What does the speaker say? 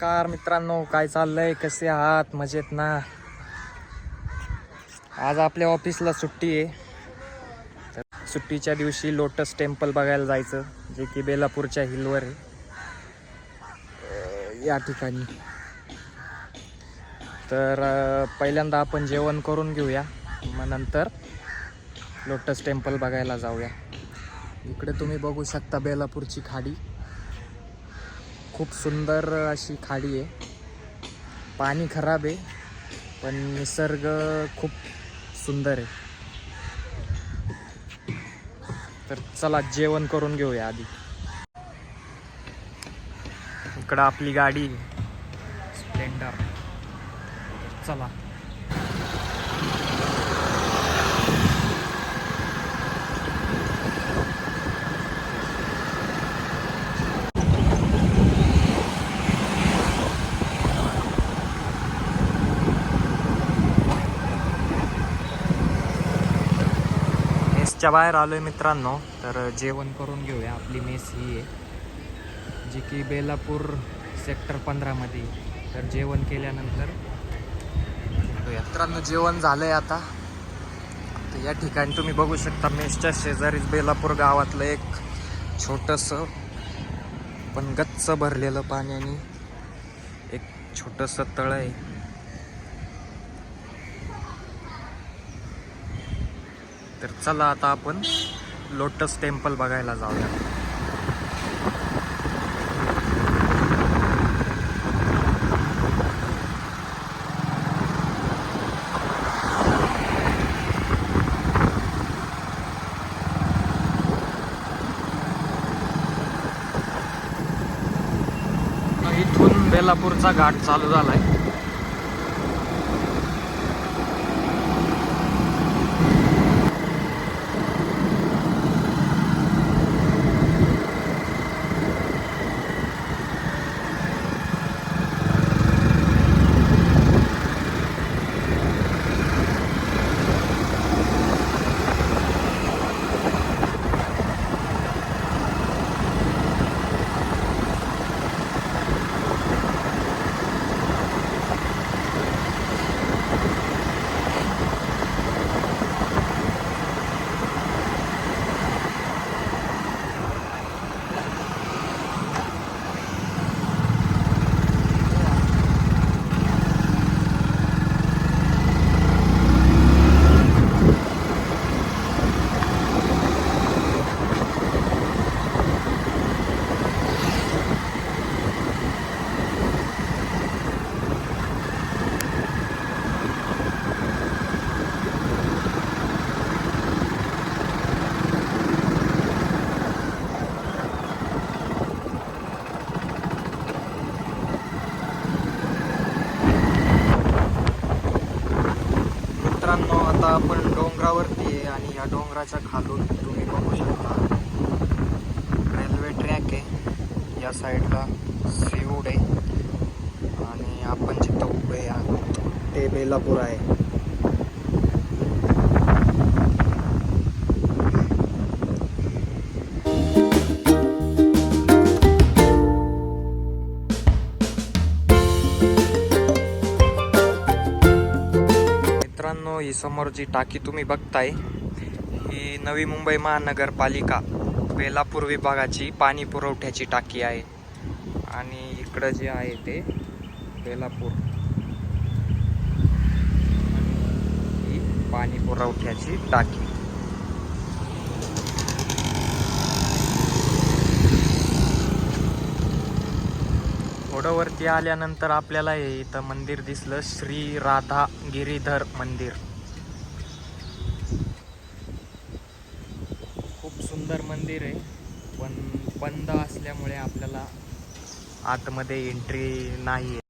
नमस्कार मित्रांनो, काय चाललंय? कसे आहात? मजेत ना? आज आपल्या ऑफिसला सुट्टी आहे. तर सुट्टीच्या दिवशी लोटस टेम्पल बघायला जायचं, जे की बेलापूरच्या हिलवर आहे. या ठिकाणी तर पहिल्यांदा आपण जेवण करून घेऊया, मग नंतर लोटस टेम्पल बघायला जाऊया. इकडे तुम्ही बघू शकता बेलापूरची खाडी. खूप सुंदर अशी खाडी आहे. पाणी खराब आहे पण निसर्ग खूप सुंदर आहे. तर चला जेवण करून घेऊया आधी. इकडं आपली गाडी स्प्लेंडर. चला. मेसच्या बाहेर आलोय मित्रांनो. तर जेवण करून घेऊया. आपली मेस ही आहे जी की बेलापूर सेक्टर 15 मध्ये. तर जेवण केल्यानंतर मित्रांनो जेवण झालंय आता. तर या ठिकाणी तुम्ही बघू शकता मेसच्या शेजारीच बेलापूर गावातलं एक छोटंसं पण गच्च भरलेलं पाण्याने एक छोटंसं तळ आहे. तर चला आता आपण लोटस टेम्पल बघायला जाऊया. इथून बेलापूरचा घाट चालू झालाय. मित्रांनो आता आपण डोंगरावरती आहे आणि या डोंगराच्या खालून तुम्ही बघू शकता रेल्वे ट्रॅक आहे. या साईडला सीवूड आहे आणि आपण जिथं उभे आहोत ते बेलापूर आहे. मित्रांनो ही समोर जी टाकी तुम्ही बघताय ही नवी मुंबई महानगरपालिका बेलापूर विभागाची पाणी पुरवठ्याची टाकी आहे. आणि इकडं जे आहे ते बेलापूर ही पाणी पुरवठ्याची टाकी. थोडं वरती आल्यानंतर आपल्याला हे इथं मंदिर दिसलं, श्री राधा गिरीधर मंदिर. खूप सुंदर मंदिर आहे पण बंद असल्यामुळे आपल्याला आतमध्ये एंट्री नाही आहे.